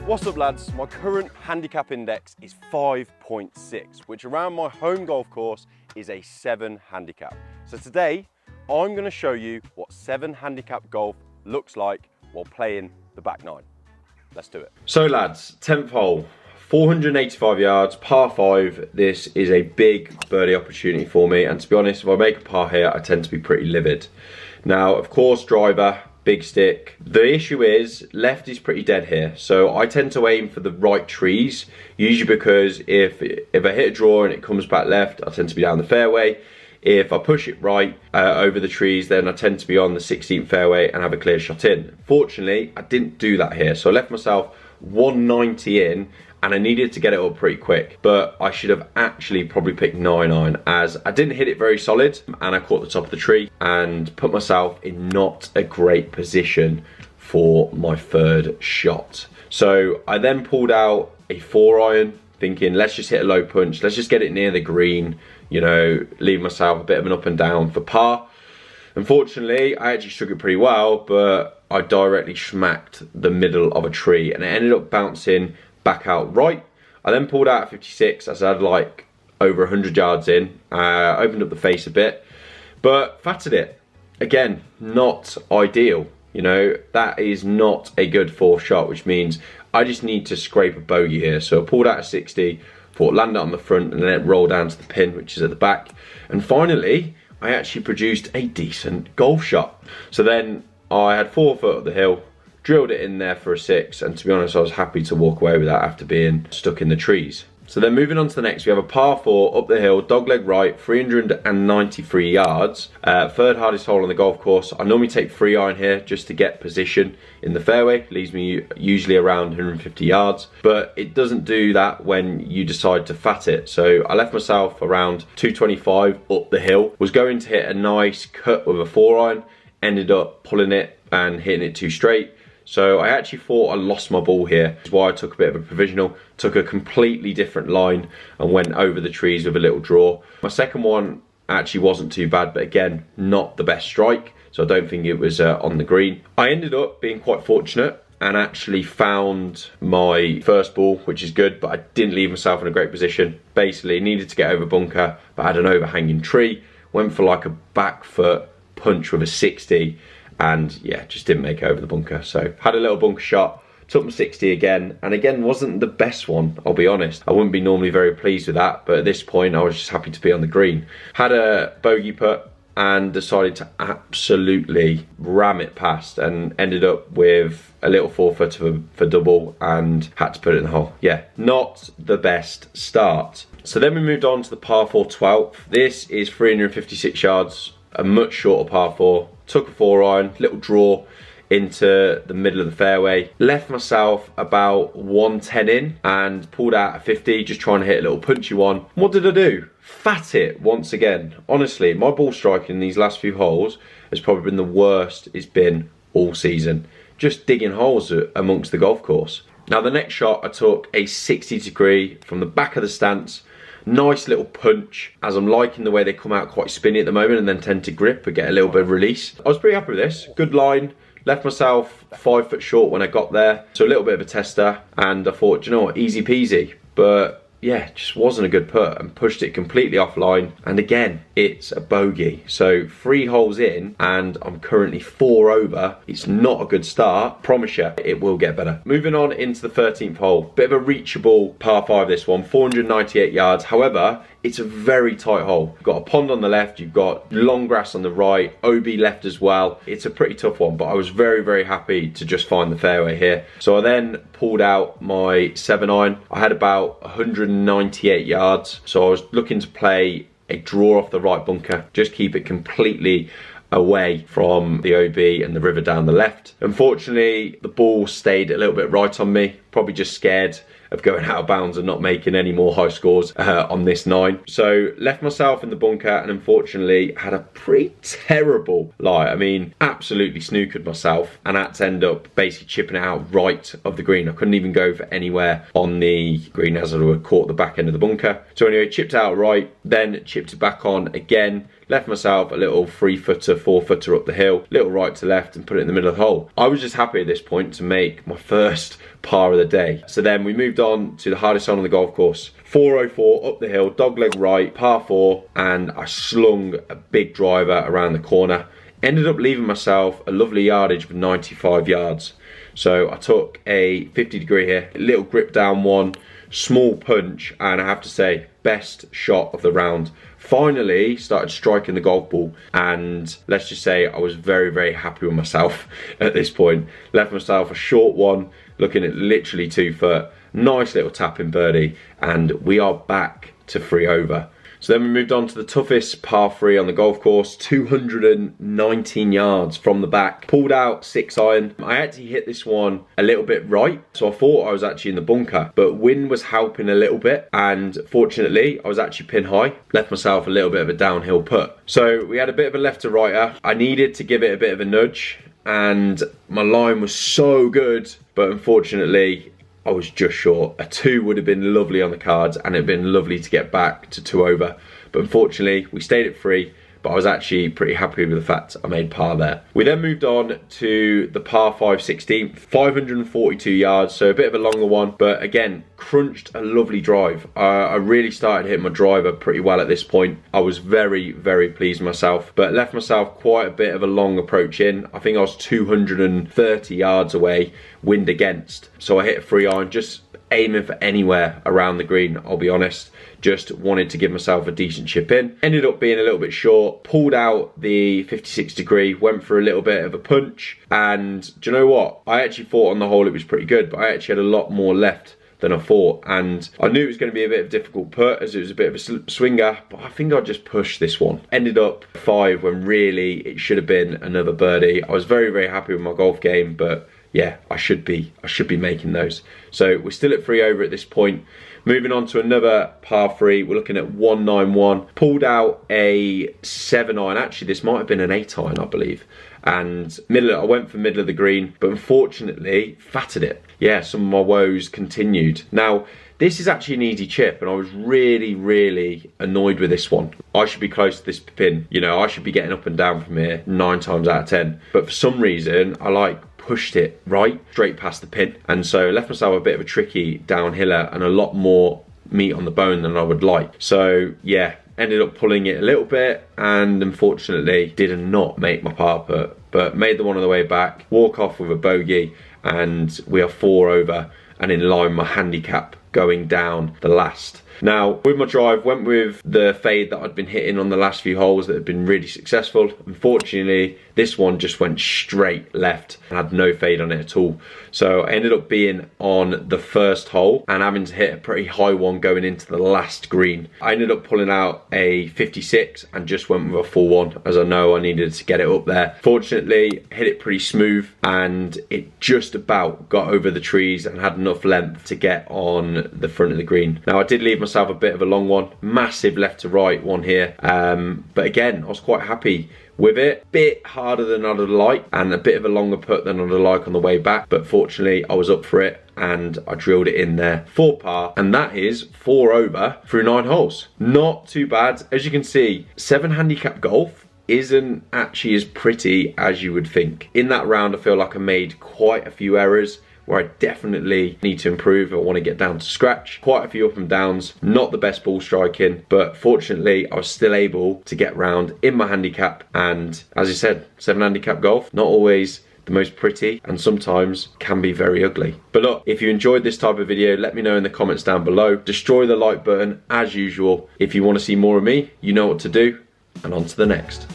What's up lads, my current handicap index is 5.6, which around my home golf course is a 7 handicap. So today, I'm going to show you what 7 handicap golf looks like while playing the back 9. Let's do it. So lads, 10th hole, 485 yards, par 5. This is a big birdie opportunity for me, and to be honest, if I make a par here, I tend to be pretty livid. Now, of course, driver, big stick. The issue is left is pretty dead here, so I tend to aim for the right trees, usually because if I hit a draw and it comes back left, I tend to be down the fairway. If I push it right over the trees, then I tend to be on the 16th fairway and have a clear shot in. Fortunately, I didn't do that here, so I left myself 190 in, and I needed to get it up pretty quick, but I should have actually probably picked 9 iron, as I didn't hit it very solid and I caught the top of the tree and put myself in not a great position for my 3rd shot. So I then pulled out a 4 iron, thinking let's just hit a low punch, let's just get it near the green, you know, leave myself a bit of an up and down for par. Unfortunately, I actually struck it pretty well, but I directly smacked the middle of a tree and it ended up bouncing back out right. I then pulled out at 56 as I had like over 100 yards in, opened up the face a bit, but fatted it. Again, not ideal, you know, that is not a good 4th shot, which means I just need to scrape a bogey here. So I pulled out at 60, thought land it on the front and then it rolled down to the pin, which is at the back. And finally, I actually produced a decent golf shot. So then I had 4 foot up the hill, drilled it in there for a 6, and to be honest, I was happy to walk away with that after being stuck in the trees. So then moving on to the next, we have a par 4 up the hill, dogleg right, 393 yards, 3rd hardest hole on the golf course. I normally take 3 iron here just to get position in the fairway, leaves me usually around 150 yards, but it doesn't do that when you decide to fat it. So I left myself around 225 up the hill, was going to hit a nice cut with a 4 iron, ended up pulling it and hitting it too straight. So I actually thought I lost my ball here. That's why I took a bit of a provisional, took a completely different line and went over the trees with a little draw. My second one actually wasn't too bad, but again, not the best strike. So I don't think it was on the green. I ended up being quite fortunate and actually found my first ball, which is good, but I didn't leave myself in a great position. Basically, needed to get over bunker, but I had an overhanging tree. Went for like a back foot punch with a 60. And yeah, just didn't make it over the bunker. So had a little bunker shot, took my 60 again, and again wasn't the best one, I'll be honest. I wouldn't be normally very pleased with that, but at this point I was just happy to be on the green. Had a bogey putt and decided to absolutely ram it past and ended up with a little 4 footer for double and had to put it in the hole. Yeah, not the best start. So then we moved on to the par 4 12th. This is 356 yards, a much shorter par 4. Took a 4 iron, little draw into the middle of the fairway. Left myself about 110 in and pulled out at 50, just trying to hit a little punchy one. What did I do? Fat it once again. Honestly, my ball striking in these last few holes has probably been the worst it's been all season. Just digging holes amongst the golf course. Now the next shot, I took a 60 degree from the back of the stance. Nice little punch, as I'm liking the way they come out quite spinny at the moment and then tend to grip and get a little bit of release. I was pretty happy with this. Good line. Left myself 5 foot short when I got there. So a little bit of a tester, and I thought, you know what, easy peasy. But yeah, just wasn't a good putt and pushed it completely offline. And again, it's a bogey. So 3 holes in and I'm currently 4 over. It's not a good start. Promise you, it will get better. Moving on into the 13th hole. Bit of a reachable par 5 this one, 498 yards. However, it's a very tight hole. You've got a pond on the left, you've got long grass on the right, OB left as well. It's a pretty tough one, but I was very, very happy to just find the fairway here. So I then pulled out my 7 iron. I had about 198 yards. So I was looking to play a draw off the right bunker, just keep it completely away from the OB and the river down the left. Unfortunately, the ball stayed a little bit right on me, probably just scared of going out of bounds and not making any more high scores on this 9. So left myself in the bunker and unfortunately had a pretty terrible lie. I mean, absolutely snookered myself and had to end up basically chipping it out right of the green. I couldn't even go for anywhere on the green as I would caught the back end of the bunker. So anyway, chipped out right, then chipped it back on again, left myself a little 3-footer, 4-footer up the hill, little right to left, and put it in the middle of the hole. I was just happy at this point to make my first par of the day. So then we moved on to the hardest hole on the golf course. 404 up the hill, dogleg right, par 4, and I slung a big driver around the corner. Ended up leaving myself a lovely yardage of 95 yards. So I took a 50-degree here, a little grip down one, small punch, and I have to say, best shot of the round. Finally started striking the golf ball, and let's just say I was very, very happy with myself at this point. Left myself a short one, looking at literally 2 foot, nice little tapping birdie, and we are back to 3 over. So then we moved on to the toughest par 3 on the golf course, 219 yards from the back. Pulled out 6-iron. I actually hit this one a little bit right, so I thought I was actually in the bunker, but wind was helping a little bit, and fortunately I was actually pin high. Left myself a little bit of a downhill putt. So we had a bit of a left to righter. I needed to give it a bit of a nudge, and my line was so good, but unfortunately I was just short. A 2 would have been lovely on the cards, and it'd been lovely to get back to 2 over. But unfortunately, we stayed at 3, but I was actually pretty happy with the fact I made par there. We then moved on to the par 5 16th, 542 yards, so a bit of a longer one, but again, crunched a lovely drive. I really started hitting my driver pretty well at this point. I was very, very pleased with myself, but left myself quite a bit of a long approach in. I think I was 230 yards away, wind against. So I hit a 3-iron, just aiming for anywhere around the green, I'll be honest. Just wanted to give myself a decent chip in. Ended up being a little bit short, pulled out the 56-degree, went for a little bit of a punch, and do you know what? I actually thought on the whole it was pretty good, but I actually had a lot more left than I thought, and I knew it was going to be a bit of a difficult putt as it was a bit of a swinger, but I think I just pushed this one. Ended up 5 when really it should have been another birdie. I was very, very happy with my golf game, but yeah, I should be making those. So we're still at 3 over at this point. Moving on to another par 3, we're looking at 191. Pulled out a 7-iron. Actually, this might have been an 8-iron, I believe. And I went for middle of the green, but unfortunately, fatted it. Yeah, some of my woes continued. Now, this is actually an easy chip, and I was really, really annoyed with this one. I should be close to this pin. You know, I should be getting up and down from here 9 times out of 10. But for some reason, I pushed it right straight past the pin, and so left myself a bit of a tricky downhiller and a lot more meat on the bone than I would like. So yeah, ended up pulling it a little bit, and unfortunately did not make my par putt, but made the one on the way back, walk off with a bogey, and we are 4 over and in line with my handicap going down the last. Now, with my drive, went with the fade that I'd been hitting on the last few holes that had been really successful. Unfortunately, this one just went straight left and had no fade on it at all. So I ended up being on the first hole and having to hit a pretty high one going into the last green. I ended up pulling out a 56 and just went with a full one, as I know I needed to get it up there. Fortunately, hit it pretty smooth, and it just about got over the trees and had enough length to get on the front of the green. Now, I did leave myself a bit of a long one, massive left to right one here, but again, I was quite happy with it. Bit harder than I'd like, and a bit of a longer putt than I'd like on the way back, but fortunately I was up for it and I drilled it in there for par, and that is 4 over through 9 holes. Not too bad. As you can see, 7 handicap golf isn't actually as pretty as you would think. In that round, I feel like I made quite a few errors where I definitely need to improve. I want to get down to scratch. Quite a few up and downs, not the best ball striking, but fortunately I was still able to get round in my handicap, and as I said, 7 handicap golf, not always the most pretty, and sometimes can be very ugly. But look, if you enjoyed this type of video, let me know in the comments down below. Destroy the like button as usual. If you want to see more of me, you know what to do, and on to the next.